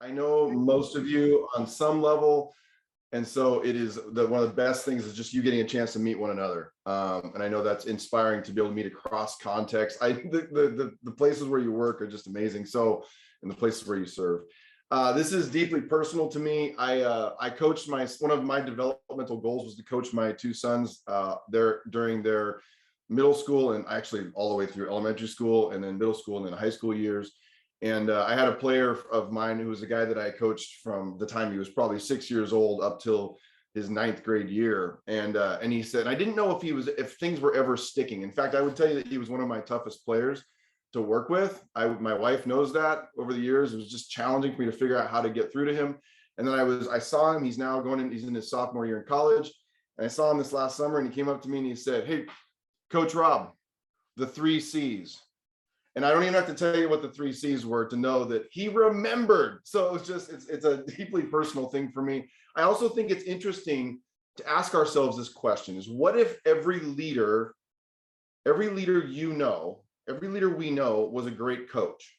I know most of you on some level. And so it is one of the best things is just you getting a chance to meet one another. And I know that's inspiring to be able to meet across context. The places where you work are just amazing. So, and the places where you serve. This is deeply personal to me. I coached one of my developmental goals was to coach my two sons during their middle school and actually all the way through elementary school and then middle school and then high school years. And I had a player of mine who was a guy that I coached from the time he was probably 6 years old up till his 9th grade year. And he said, I didn't know if things were ever sticking. In fact, I would tell you that he was one of my toughest players to work with. My wife knows that over the years. It was just challenging for me to figure out how to get through to him. And then I saw him, he's in his sophomore year in college. And I saw him this last summer and he came up to me and he said, hey, Coach Rob, the 3 C's. And I don't even have to tell you what the 3 C's were to know that he remembered. So it's a deeply personal thing for me. I also think it's interesting to ask ourselves this question is what if every leader we know was a great coach?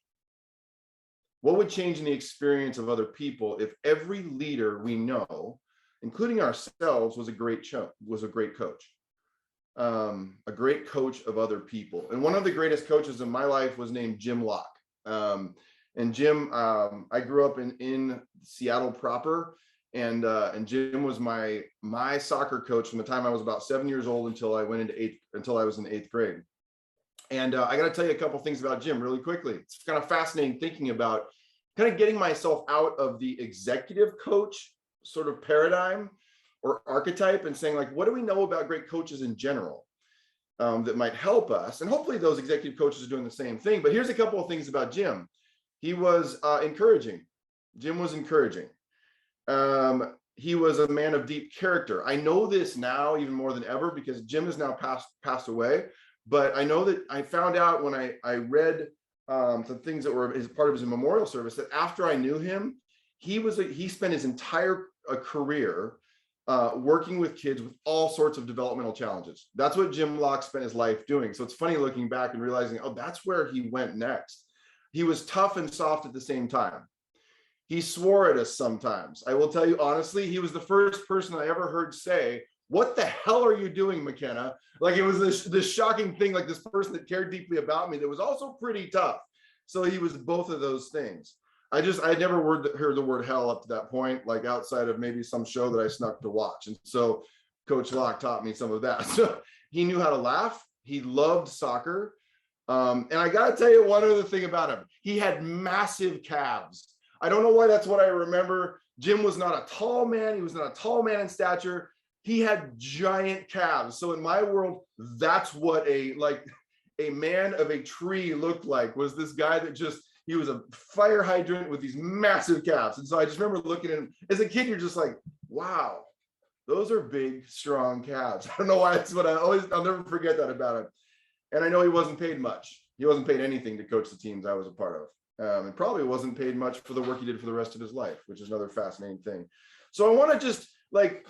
What would change in the experience of other people if every leader we know, including ourselves, was a great coach? A great coach of other people. And one of the greatest coaches in my life was named Jim Locke. And Jim, I grew up in Seattle proper, and Jim was my soccer coach from the time I was about 7 years old until I was in 8th grade. And I got to tell you a couple things about Jim really quickly. It's kind of fascinating thinking about kind of getting myself out of the executive coach sort of paradigm or archetype and saying, like, what do we know about great coaches in general that might help us? And hopefully those executive coaches are doing the same thing. But here's a couple of things about Jim. He was encouraging. Jim was encouraging. He was a man of deep character. I know this now even more than ever because Jim is now passed away. But I know that I found out when I read some things that were as part of his memorial service that after I knew him, he spent his entire career working with kids with all sorts of developmental challenges. That's what Jim Locke spent his life doing. So it's funny looking back and realizing, oh, that's where he went next. He was tough and soft at the same time. He swore at us sometimes. I will tell you honestly, he was the first person I ever heard say, what the hell are you doing, McKenna? Like it was this shocking thing, like this person that cared deeply about me that was also pretty tough. So he was both of those things. I had never heard the word hell up to that point, like outside of maybe some show that I snuck to watch. And so Coach Locke taught me some of that. So he knew how to laugh. He loved soccer. And I got to tell you one other thing about him. He had massive calves. I don't know why that's what I remember. Jim was not a tall man. He was not a tall man in stature. He had giant calves. So in my world, that's what a man of a tree looked like, was this guy that he was a fire hydrant with these massive calves. And so I just remember looking at him as a kid, you're just like, wow, those are big, strong calves. I don't know why that's what I'll never forget that about him. And I know he wasn't paid much. He wasn't paid anything to coach the teams I was a part of. And probably wasn't paid much for the work he did for the rest of his life, which is another fascinating thing. So I want to just,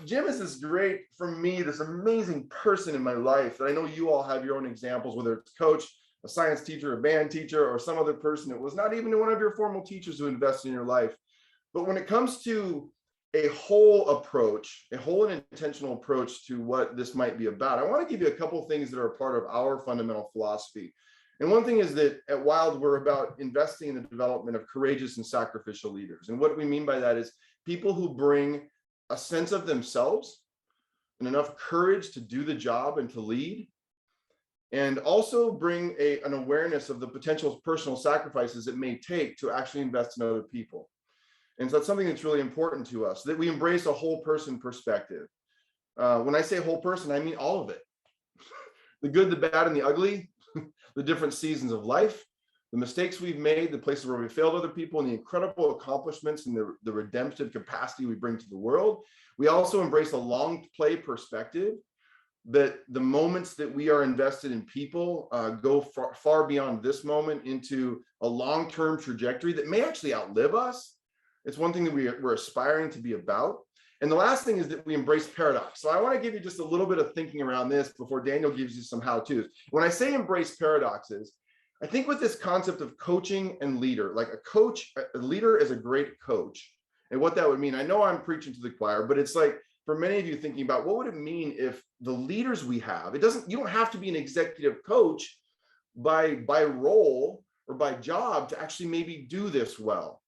Jim is this great, for me, this amazing person in my life that I know you all have your own examples, whether it's coach, a science teacher, a band teacher, or some other person that was not even one of your formal teachers who invested in your life. But when it comes to a whole approach, a whole and intentional approach to what this might be about, I want to give you a couple of things that are part of our fundamental philosophy. And one thing is that at WiLD, we're about investing in the development of courageous and sacrificial leaders. And what we mean by that is people who bring a sense of themselves and enough courage to do the job and to lead, and also bring an awareness of the potential personal sacrifices it may take to actually invest in other people. And so that's something that's really important to us, that we embrace a whole person perspective. When I say whole person, I mean all of it. The good, the bad, and the ugly, the different seasons of life, the mistakes we've made, the places where we failed other people, and the incredible accomplishments and the redemptive capacity we bring to the world. We also embrace a long play perspective, that the moments that we are invested in people go far beyond this moment into a long-term trajectory that may actually outlive us. It's one thing that we're aspiring to be about. And the last thing is that we embrace paradox. So I want to give you just a little bit of thinking around this before Daniel gives you some how-tos. When I say embrace paradoxes, I think with this concept of coaching and leader, like a leader is a great coach. And what that would mean, I know I'm preaching to the choir, but it's like for many of you thinking about what would it mean if the leaders we have, you don't have to be an executive coach by role or by job to actually maybe do this well.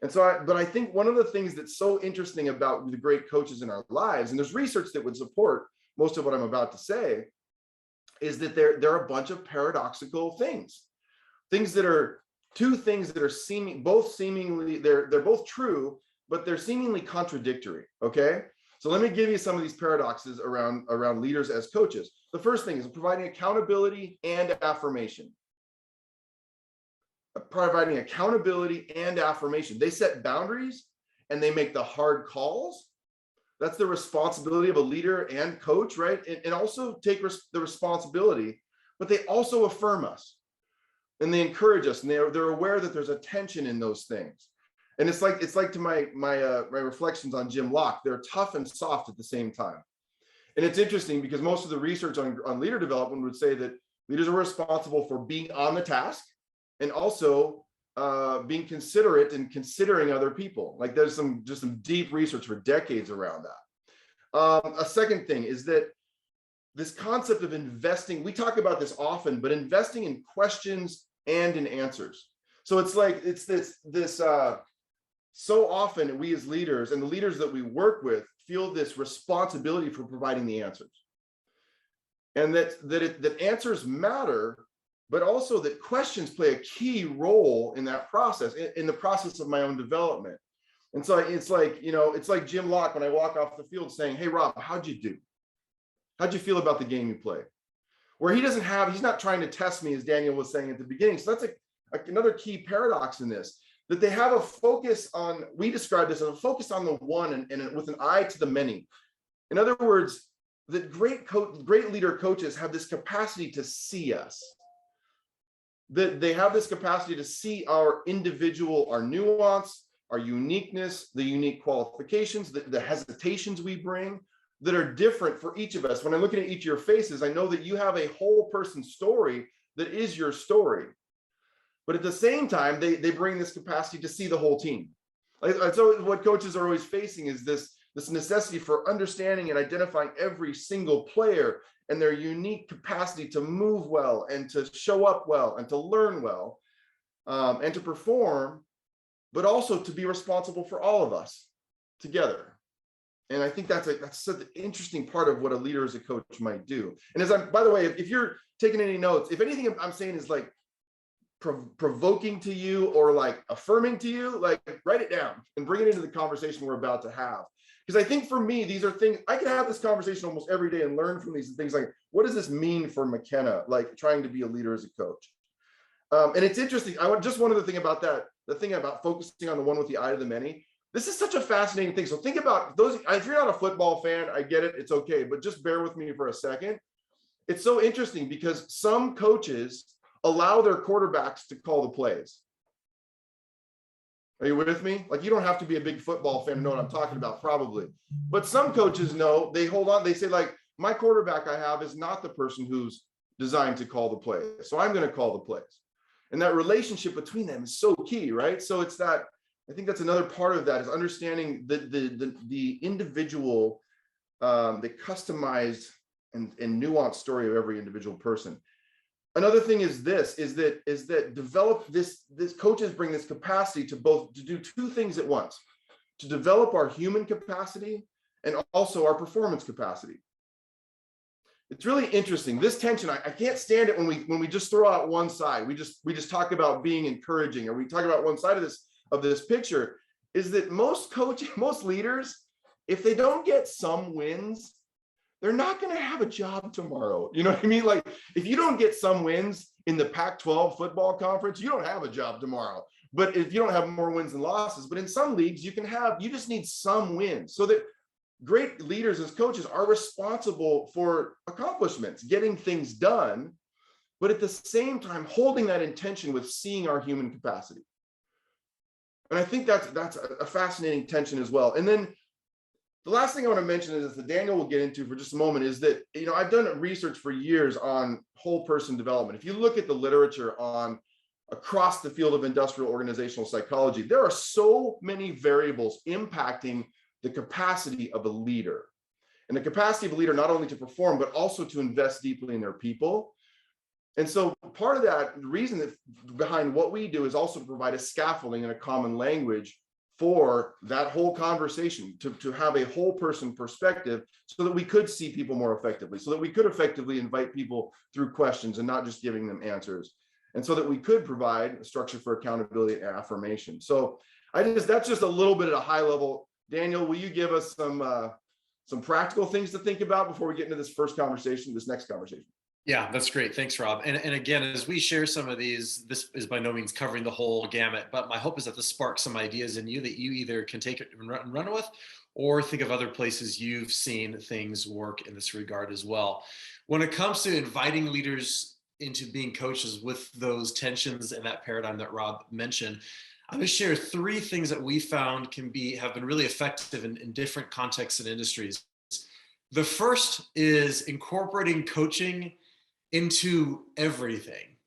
And so, but I think one of the things that's so interesting about the great coaches in our lives, and there's research that would support most of what I'm about to say, is that there are a bunch of paradoxical things that are two things that are seemingly they're both true, but they're seemingly contradictory. Okay, so let me give you some of these paradoxes around leaders as coaches. The first thing is providing accountability and affirmation. Providing accountability and affirmation. They set boundaries and they make the hard calls. That's the responsibility of a leader and coach, right? And also take the responsibility, but they also affirm us and they encourage us, and they're aware that there's a tension in those things. And it's like to my reflections on Jim Locke, they're tough and soft at the same time. And it's interesting because most of the research on leader development would say that leaders are responsible for being on the task and also being considerate and considering other people. Like there's just some deep research for decades around that. A second thing is that this concept of investing, we talk about this often, but investing in questions and in answers. So it's like, it's this so often we as leaders and the leaders that we work with feel this responsibility for providing the answers. And that answers matter, but also that questions play a key role in that process, in the process of my own development. And so it's like, it's like Jim Locke when I walk off the field saying, "Hey, Rob, how'd you do? How'd you feel about the game you played?" Where he's not trying to test me, as Daniel was saying at the beginning. So that's another key paradox in this, that they have a focus on, we describe this as a focus on the one and with an eye to the many. In other words, that great leader coaches have this capacity to see us. That they have this capacity to see our individual, our nuance, our uniqueness, the unique qualifications, the hesitations we bring that are different for each of us. When I'm looking at each of your faces, I know that you have a whole person story that is your story. But at the same time, they bring this capacity to see the whole team. So what coaches are always facing is this necessity for understanding and identifying every single player and their unique capacity to move well and to show up well and to learn well and to perform, but also to be responsible for all of us together. And I think that's such an interesting part of what a leader as a coach might do. And by the way, if you're taking any notes, if anything I'm saying is like provoking to you or like affirming to you, like write it down and bring it into the conversation we're about to have. Because I think for me, these are things I can have this conversation almost every day and learn from these things. Like, what does this mean for McKenna, like trying to be a leader as a coach? And it's interesting. Just one other thing about that, the thing about focusing on the one with the eye to the many. This is such a fascinating thing. So think about those. If you're not a football fan, I get it. It's okay. But just bear with me for a second. It's so interesting because some coaches allow their quarterbacks to call the plays. Are you with me? Like, you don't have to be a big football fan to know what I'm talking about, probably. But some coaches know, they hold on. They say, like, my quarterback I have is not the person who's designed to call the plays. So I'm going to call the plays. And that relationship between them is so key, right? So it's that, I think that's another part of that, is understanding the individual, the customized and nuanced story of every individual person. Another thing is that develop this coaches bring this capacity to do two things at once, to develop our human capacity and also our performance capacity. It's really interesting. This tension, I can't stand it when we just throw out one side. We just talk about being encouraging, or we talk about one side of this picture, is that most leaders, if they don't get some wins, they're not going to have a job tomorrow. You know what I mean? Like, if you don't get some wins in the Pac-12 football conference, you don't have a job tomorrow. But if you don't have more wins than losses, but in some leagues you just need some wins. So that great leaders as coaches are responsible for accomplishments, getting things done, but at the same time holding that intention with seeing our human capacity. And I think that's a fascinating tension as well. And then The last thing I want to mention is that Daniel will get into for just a moment is that, I've done research for years on whole person development. If you look at the literature on across the field of industrial organizational psychology, there are so many variables impacting the capacity of a leader. And the capacity of a leader not only to perform, but also to invest deeply in their people. And so part of that, the reason that behind what we do is also to provide a scaffolding and a common language for that whole conversation, to have a whole person perspective so that we could see people more effectively, so that we could effectively invite people through questions and not just giving them answers. And so that we could provide a structure for accountability and affirmation. So that's just a little bit at a high level. Daniel, will you give us some practical things to think about before we get into this next conversation? Yeah, that's great. Thanks, Rob. And again, as we share some of these, this is by no means covering the whole gamut, but my hope is that this sparks some ideas in you that you either can take it and run with, or think of other places you've seen things work in this regard as well. When it comes to inviting leaders into being coaches with those tensions and that paradigm that Rob mentioned, I'm going to share 3 things that we found have been really effective in different contexts and industries. The first is incorporating coaching into everything.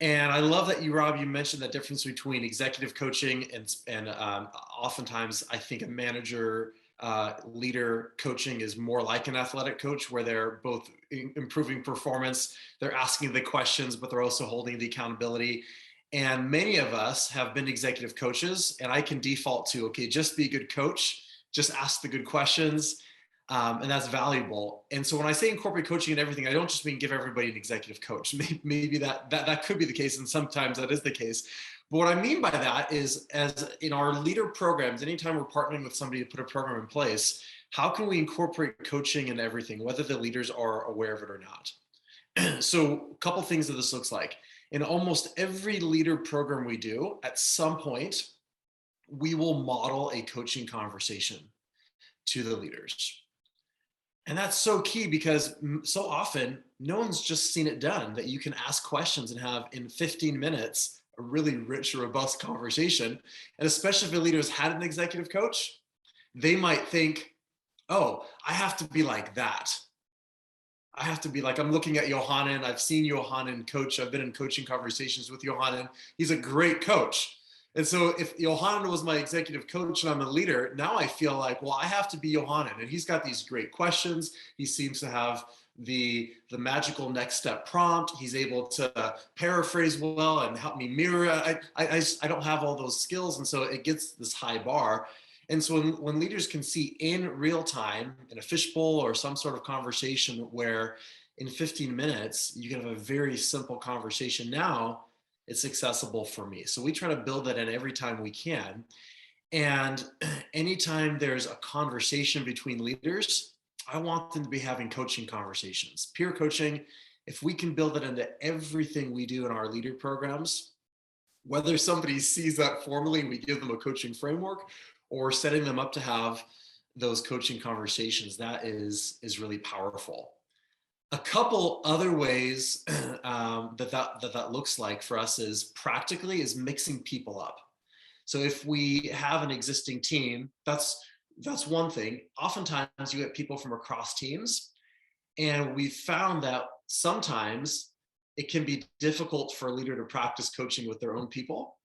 And I love that Rob, you mentioned that difference between executive coaching and oftentimes I think a manager leader coaching is more like an athletic coach, where they're both improving performance, they're asking the questions, but they're also holding the accountability. And many of us have been executive coaches, and I can default to, okay, just be a good coach, just ask the good questions. And that's valuable. And so when I say incorporate coaching in everything, I don't just mean give everybody an executive coach. Maybe that could be the case, and sometimes that is the case. But what I mean by that is, as in our leader programs, anytime we're partnering with somebody to put a program in place, how can we incorporate coaching in everything, whether the leaders are aware of it or not? So a couple things that this looks like. In almost every leader program we do, at some point, we will model a coaching conversation to the leaders. And that's so key, because so often no one's just seen it done, that you can ask questions and have in 15 minutes a really rich, robust conversation. And especially if a leader has had an executive coach, they might think, oh, I have to be like that. I have to be like, I'm looking at Johanan. I've seen Johanan coach. I've been in coaching conversations with Johanan. He's a great coach. And so if Johanan was my executive coach and I'm a leader, now I feel like, well, I have to be Johanan. And he's got these great questions. He seems to have the magical next step prompt. He's able to paraphrase well and help me mirror. I don't have all those skills. And so it gets this high bar. And so when leaders can see in real time, in a fishbowl or some sort of conversation where in 15 minutes, you can have a very simple conversation, now it's accessible for me. So we try to build that in every time we can. And anytime there's a conversation between leaders, I want them to be having coaching conversations, peer coaching. If we can build it into everything we do in our leader programs, whether somebody sees that formally and we give them a coaching framework, or setting them up to have those coaching conversations, that is really powerful. A couple other ways that looks like for us is mixing people up. So if we have an existing team, that's one thing. Oftentimes you get people from across teams, and we've found that sometimes it can be difficult for a leader to practice coaching with their own people.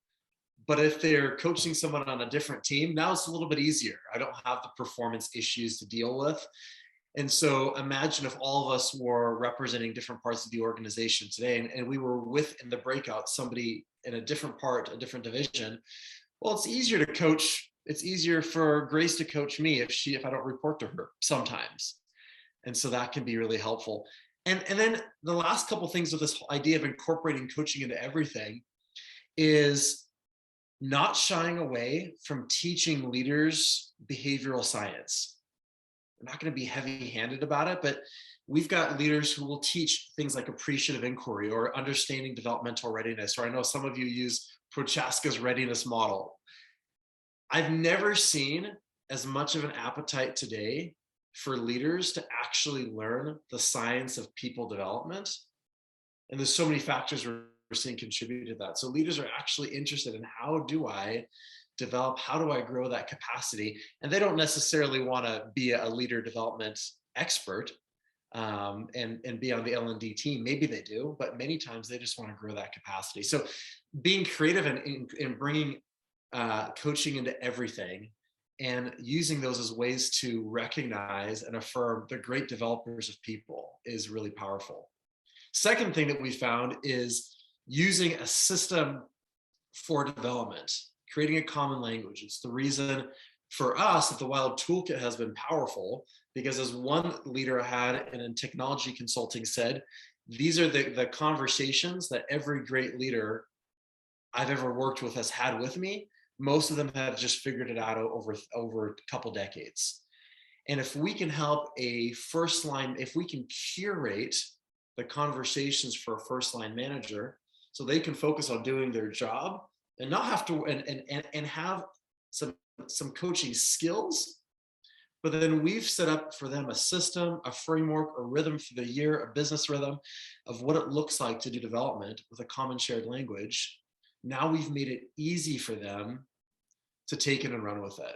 But if they're coaching someone on a different team, now it's a little bit easier. I don't have the performance issues to deal with. And so imagine if all of us were representing different parts of the organization today, and we were in the breakout somebody in a different part, a different division. Well, it's easier to coach. It's easier for Grace to coach me if I don't report to her sometimes. And so that can be really helpful. And then the last couple of things with this idea of incorporating coaching into everything is not shying away from teaching leaders behavioral science. I'm not going to be heavy-handed about it, but we've got leaders who will teach things like appreciative inquiry or understanding developmental readiness, or I know some of you use Prochaska's readiness model. I've never seen as much of an appetite today for leaders to actually learn the science of people development. And there's so many factors we're seeing contribute to that. So leaders are actually interested in, how do I develop? How do I grow that capacity? And they don't necessarily want to be a leader development expert and be on the L&D team. Maybe they do, but many times they just want to grow that capacity. So being creative and bringing coaching into everything and using those as ways to recognize and affirm the great developers of people is really powerful. Second thing that we found is using a system for development, creating a common language. It's the reason for us that the WiLD Toolkit has been powerful, because as one leader I had in technology consulting said, these are the conversations that every great leader I've ever worked with has had with me. Most of them have just figured it out over a couple decades. And if we can help a first line, if we can curate the conversations for a first line manager so they can focus on doing their job and not have to and have some coaching skills, but then we've set up for them a system, a framework, a rhythm for the year, a business rhythm of what it looks like to do development with a common shared language. Now we've made it easy for them to take it and run with it.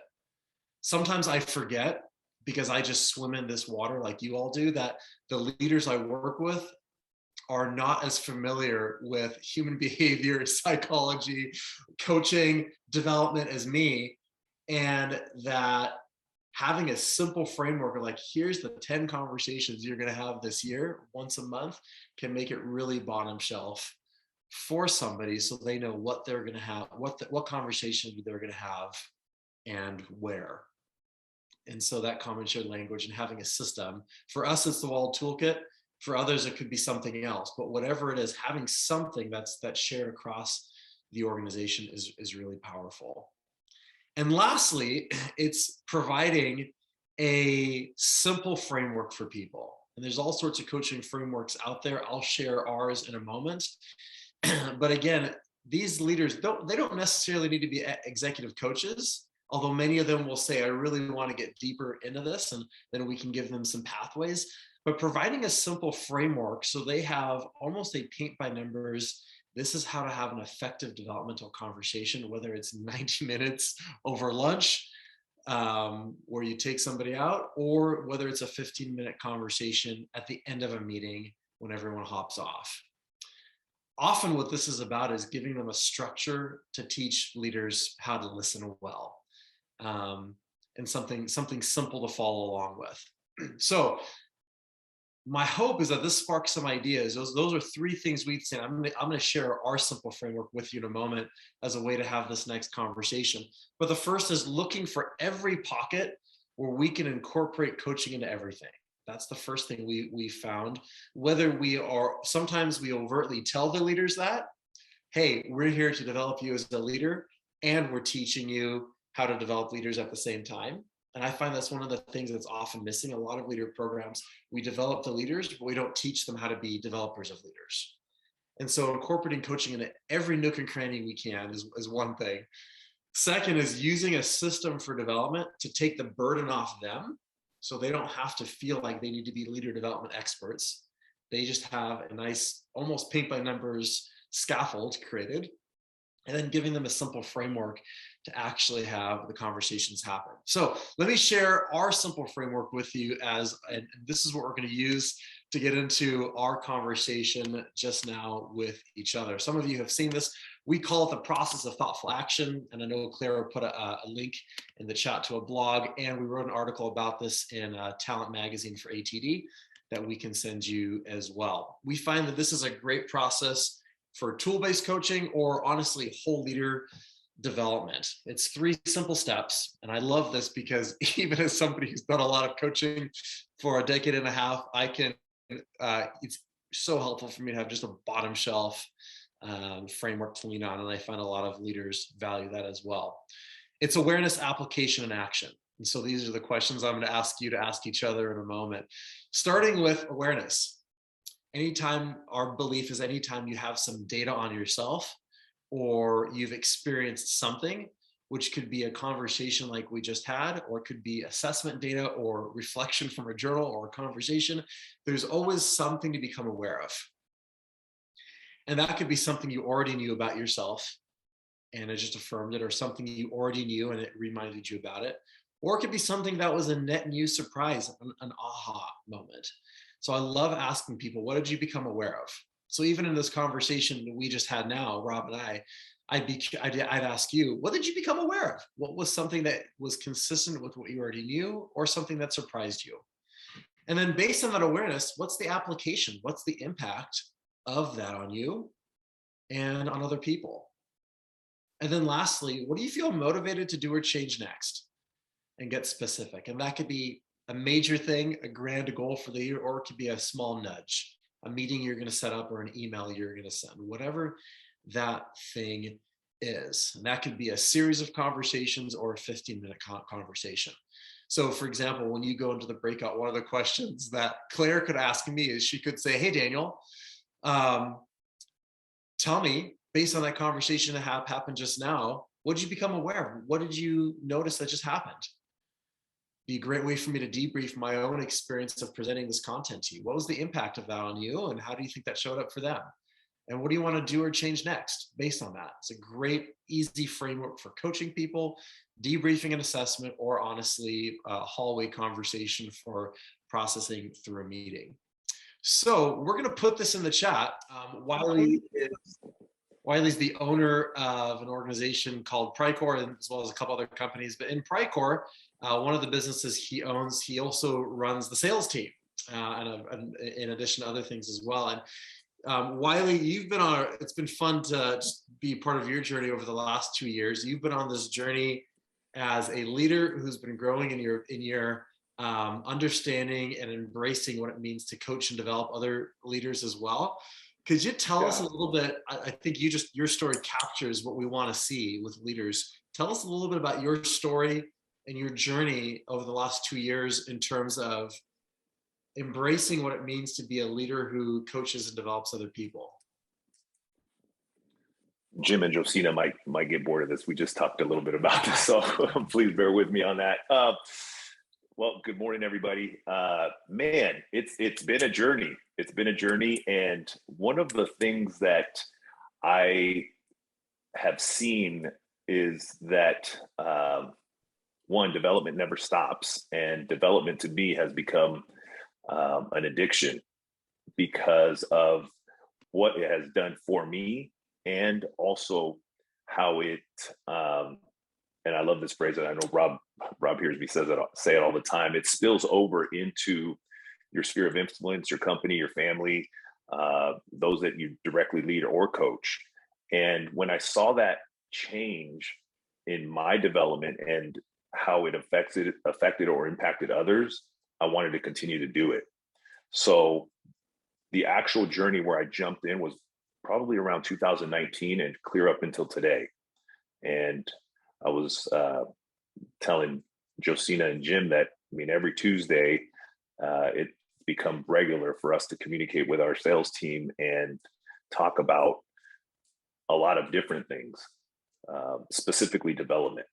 Sometimes I forget, because I just swim in this water like you all do, that the leaders I work with are not as familiar with human behavior, psychology, coaching, development as me. And that having a simple framework of like, here's the 10 conversations you're going to have this year once a month can make it really bottom shelf for somebody, so they know what they're going to have, what conversation they're going to have and where. And so that common shared language and having a system, for us it's the WiLD Toolkit, for others it could be something else, but whatever it is, having something that's shared across the organization is really powerful. And lastly, it's providing a simple framework for people. And there's all sorts of coaching frameworks out there. I'll share ours in a moment. But again, these leaders they don't necessarily need to be executive coaches, although many of them will say, I really want to get deeper into this, and then we can give them some pathways. But providing a simple framework so they have almost a paint by numbers, this is how to have an effective developmental conversation, whether it's 90 minutes over lunch where you take somebody out, or whether it's a 15-minute conversation at the end of a meeting when everyone hops off. Often what this is about is giving them a structure to teach leaders how to listen well, and something simple to follow along with. So my hope is that this sparks some ideas. Those are three things we've seen. I'm going to share our simple framework with you in a moment as a way to have this next conversation. But the first is looking for every pocket where we can incorporate coaching into everything. That's the first thing we found. Whether sometimes we overtly tell the leaders that, hey, we're here to develop you as a leader, and we're teaching you how to develop leaders at the same time. And I find that's one of the things that's often missing. A lot of leader programs, we develop the leaders, but we don't teach them how to be developers of leaders. And so incorporating coaching into every nook and cranny we can is one thing. Second is using a system for development to take the burden off them, so they don't have to feel like they need to be leader development experts. They just have a nice, almost paint by numbers scaffold created, and then giving them a simple framework to actually have the conversations happen. So let me share our simple framework with you, and this is what we're going to use to get into our conversation just now with each other. Some of you have seen this. We call it the process of thoughtful action. And I know Clara put a link in the chat to a blog, and we wrote an article about this in Talent Magazine for ATD that we can send you as well. We find that this is a great process for tool-based coaching, or honestly, whole leader development. It's 3 simple steps. And I love this because even as somebody who's done a lot of coaching for a decade and a half, it's so helpful for me to have just a bottom shelf framework to lean on. And I find a lot of leaders value that as well. It's awareness, application, and action. And so these are the questions I'm going to ask you to ask each other in a moment. Starting with awareness. Our belief is anytime you have some data on yourself, or you've experienced something, which could be a conversation like we just had, or it could be assessment data or reflection from a journal or a conversation, there's always something to become aware of. And that could be something you already knew about yourself. and it just affirmed it, or something you already knew and it reminded you about it. Or it could be something that was a net new surprise, an aha moment. So I love asking people, what did you become aware of? So even in this conversation that we just had now, Rob and I'd ask you, what did you become aware of? What was something that was consistent with what you already knew, or something that surprised you? And then based on that awareness, what's the application? What's the impact of that on you and on other people? And then lastly, what do you feel motivated to do or change next? And get specific. And that could be a major thing, a grand goal for the year, or it could be a small nudge, a meeting you're going to set up, or an email you're going to send, whatever that thing is. And that could be a series of conversations or a 15-minute conversation. So for example, when you go into the breakout, one of the questions that Claire could ask me is, she could say, hey, Daniel, tell me, based on that conversation that happened just now, what did you become aware of? What did you notice that just happened? Be a great way for me to debrief my own experience of presenting this content to you. What was the impact of that on you, and how do you think that showed up for them? And what do you want to do or change next based on that? It's a great, easy framework for coaching people, debriefing an assessment, or honestly, a hallway conversation for processing through a meeting. So we're going to put this in the chat. Wiley's the owner of an organization called Prycor, as well as a couple other companies. But in Prycor, one of the businesses he owns, he also runs the sales team, and in addition to other things as well. And Wiley, you've been on. It's been fun to just be part of your journey over the last 2 years. You've been on this journey as a leader who's been growing in your understanding and embracing what it means to coach and develop other leaders as well. Could you tell us a little bit? I think your story captures what we want to see with leaders. Tell us a little bit about your story and your journey over the last 2 years in terms of embracing what it means to be a leader who coaches and develops other people. Jim and Josina might get bored of this. We just talked a little bit about this, so please bear with me on that. Well, good morning, everybody. Man, it's been a journey. It's been a journey, and one of the things that I have seen is that one, development never stops, and development to me has become an addiction because of what it has done for me, and also how it and I love this phrase, and I know Rob hears me say it all the time. It spills over into your sphere of influence, your company, your family, those that you directly lead or coach. And when I saw that change in my development and how it affected or impacted others, I wanted to continue to do it. So the actual journey where I jumped in was probably around 2019 and clear up until today. And I was telling Josina and Jim that, I mean, every Tuesday, it's become regular for us to communicate with our sales team and talk about a lot of different things, specifically development.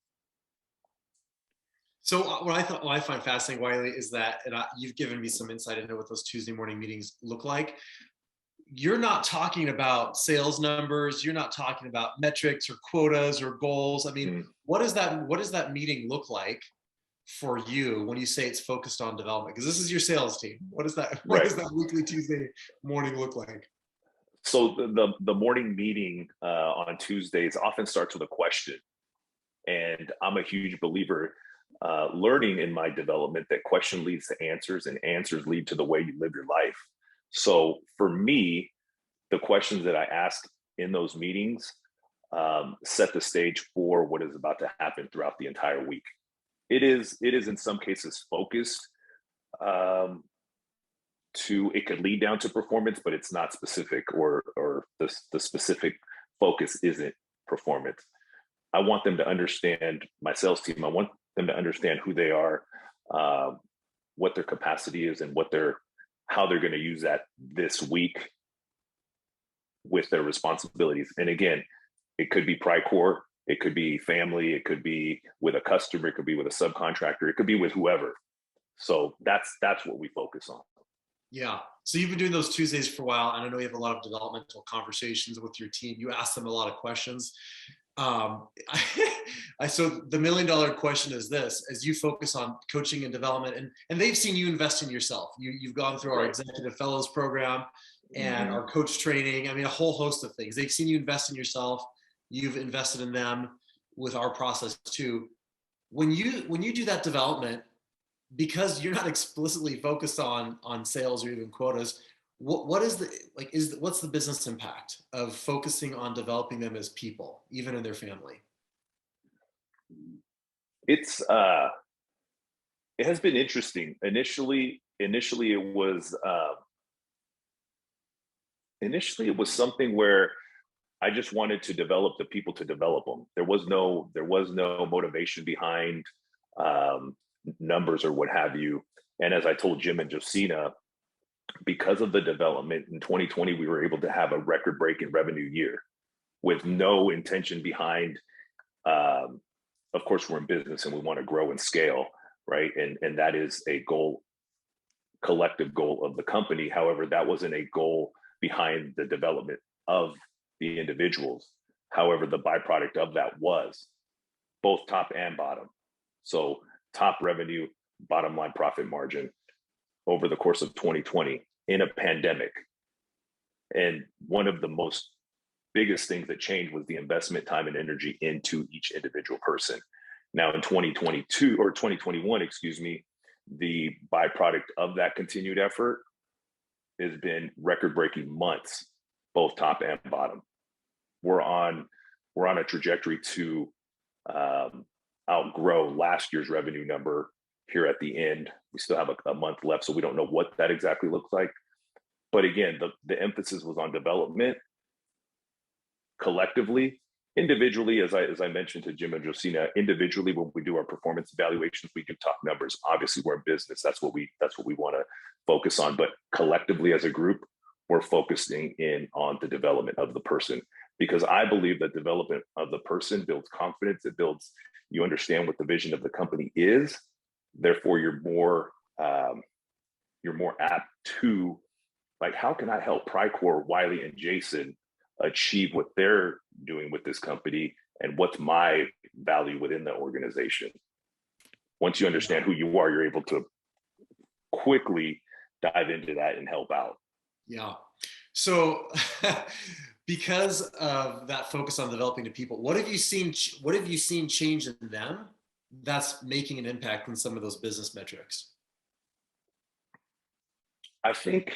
So what I find fascinating, Wiley, is that, and you've given me some insight into what those Tuesday morning meetings look like. You're not talking about sales numbers. You're not talking about metrics or quotas or goals. I mean, what does that meeting look like for you when you say it's focused on development? Because this is your sales team. What does that weekly Tuesday morning look like? So the morning meeting on Tuesdays often starts with a question. And I'm a huge believer learning in my development that question leads to answers, and answers lead to the way you live your life. So for me, the questions that I ask in those meetings set the stage for what is about to happen throughout the entire week. It is in some cases focused it could lead down to performance, but it's not specific, or the specific focus isn't performance. I want them to understand, my sales team, I want them to understand who they are, what their capacity is, and how they're going to use that this week with their responsibilities. And again, it could be Prycor, it could be family, it could be with a customer, it could be with a subcontractor, it could be with whoever. So that's what we focus on. Yeah. So you've been doing those Tuesdays for a while, and I know you have a lot of developmental conversations with your team. You ask them a lot of questions. So the $1 million question is this: as you focus on coaching and development, and they've seen you invest in yourself. You've gone through our Right. executive fellows program and Mhm. our coach training. I mean, a whole host of things. They've seen you invest in yourself. You've invested in them with our process too. When you do that development, because you're not explicitly focused on sales or even quotas, what is the like is what's the business impact of focusing on developing them as people, even in their family? It's it has been interesting. Initially it was something where I just wanted to develop the people to develop them. There was no motivation behind um, numbers or what have you. And as I told Jim and Josina, because of the development in 2020, we were able to have a record-breaking revenue year with no intention behind. Um, of course, we're in business and we want to grow and scale, right? And that is a goal, collective goal of the company. However, that wasn't a goal behind the development of the individuals. However, the byproduct of that was both top and bottom. So top revenue, bottom line profit margin over the course of 2020 in a pandemic. And one of the most biggest things that changed was the investment time and energy into each individual person. Now in 2022 or 2021, excuse me, the byproduct of that continued effort has been record-breaking months, both top and bottom. We're on a trajectory to outgrow last year's revenue number here at the end. We still have a month left, so we don't know what that exactly looks like. But again, the emphasis was on development collectively. Individually, as I mentioned to Jim and Josina, individually when we do our performance evaluations, we do talk numbers. Obviously, we're in business. That's what we want to focus on. But collectively, as a group, we're focusing in on the development of the person, because I believe that development of the person builds confidence. It builds, you understand what the vision of the company is. Therefore, you're more apt to, like, how can I help Prycore, Wiley, and Jason achieve what they're doing with this company, and what's my value within the organization? Once you understand who you are, you're able to quickly dive into that and help out. Yeah. So because of that focus on developing the people, what have you seen change in them that's making an impact on some of those business metrics? I think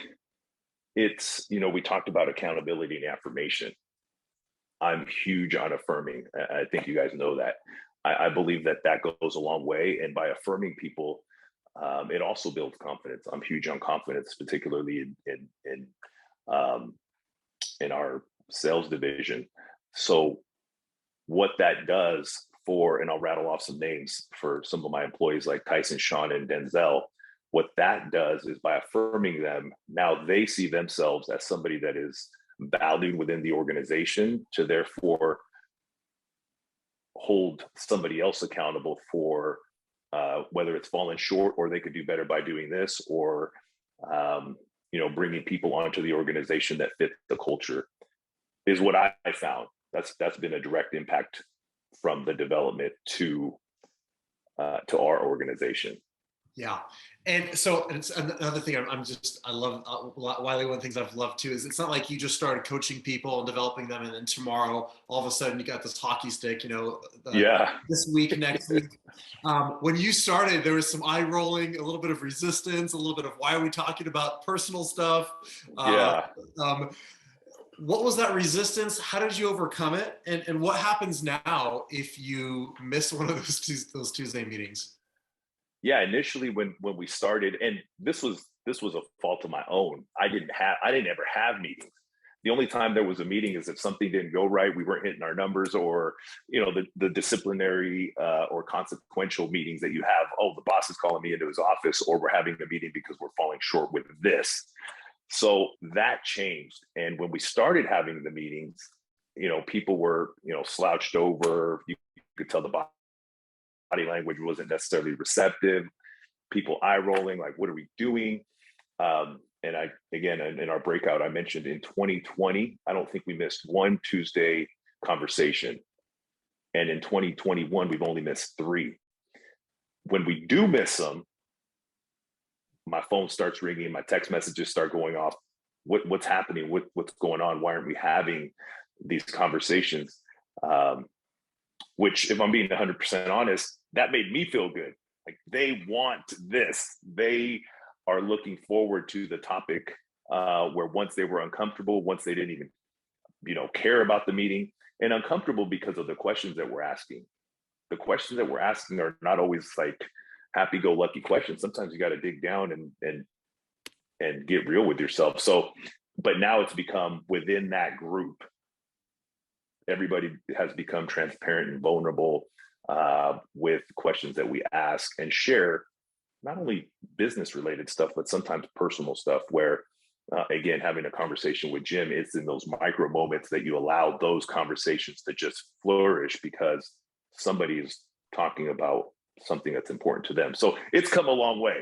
it's, we talked about accountability and affirmation. I'm huge on affirming. I think you guys know that. I believe that goes a long way. And by affirming people, it also builds confidence. I'm huge on confidence, particularly in our sales division. So what that does for, and I'll rattle off some names for some of my employees like Tyson, Sean, and Denzel, what that does is by affirming them, now they see themselves as somebody that is valued within the organization, to therefore hold somebody else accountable for whether it's fallen short or they could do better by doing this, or bringing people onto the organization that fit the culture, is what I found. That's been a direct impact from the development to our organization. Yeah. And so it's another thing I love, Wiley, one of the things I've loved too is it's not like you just started coaching people and developing them, and then tomorrow all of a sudden you got this hockey stick, Yeah. this week, next week. When you started, there was some eye rolling, a little bit of resistance, a little bit of, why are we talking about personal stuff? Yeah. What was that resistance? How did you overcome it? And what happens now if you miss one of those Tuesday meetings? Yeah, initially when we started, and this was a fault of my own. I didn't ever have meetings. The only time there was a meeting is if something didn't go right, we weren't hitting our numbers, or the disciplinary or consequential meetings that you have. Oh, the boss is calling me into his office, or we're having a meeting because we're falling short with this. So that changed, and when we started having the meetings, people were slouched over. You could tell the body language wasn't necessarily receptive. People eye rolling, like, what are we doing? And I, again, in our breakout, I mentioned in 2020, I don't think we missed one Tuesday conversation. And in 2021, we've only missed 3. When we do miss them, my phone starts ringing, my text messages start going off. What's happening? What's going on? Why aren't we having these conversations? Which, if I'm being 100% honest, that made me feel good. Like, they want this. They are looking forward to the topic, where once they were uncomfortable, once they didn't even, care about the meeting, and uncomfortable because of the questions that we're asking. The questions that we're asking are not always like happy-go-lucky questions. Sometimes you got to dig down and get real with yourself. So, but now it's become within that group, everybody has become transparent and vulnerable with questions that we ask and share, not only business related stuff, but sometimes personal stuff where, again, having a conversation with Jim, it's in those micro moments that you allow those conversations to just flourish because somebody is talking about something that's important to them. So it's come a long way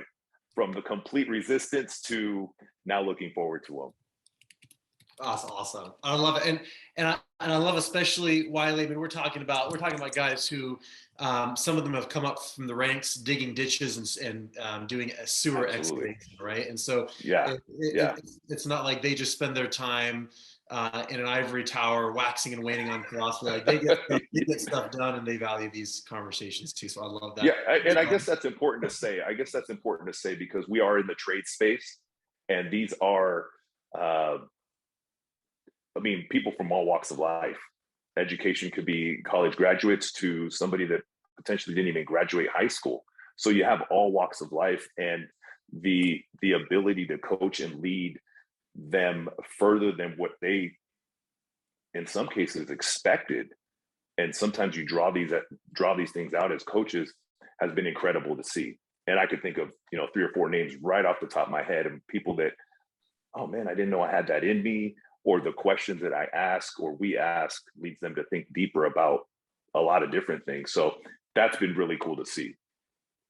from the complete resistance to now looking forward to them. Awesome. I love it. And I love, especially Wiley, I mean, we're talking about guys who, some of them have come up from the ranks, digging ditches and doing a sewer excavation, right? And so it's not like they just spend their time in an ivory tower waxing and waning on philosophy. Like, they get stuff done, and they value these conversations too. So I love that. Yeah, and I guess that's important to say. Because we are in the trade space, and these are, people from all walks of life. Education could be college graduates to somebody that potentially didn't even graduate high school. So you have all walks of life, and the ability to coach and lead them further than what they, in some cases, expected. And sometimes you draw these things out as coaches, has been incredible to see. And I could think of 3 or 4 names right off the top of my head of people that, oh man, I didn't know I had that in me. Or the questions that I ask or we ask leads them to think deeper about a lot of different things. So that's been really cool to see.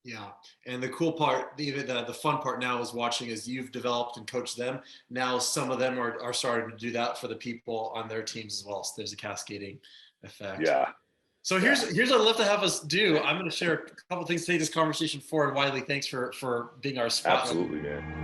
Yeah. And the cool part, the fun part now is watching as you've developed and coached them. Now some of them are starting to do that for the people on their teams as well. So there's a cascading effect. Yeah. So here's what I'd love to have us do. I'm going to share a couple things to take this conversation forward. Wiley, thanks for being our spotlight. Absolutely, man.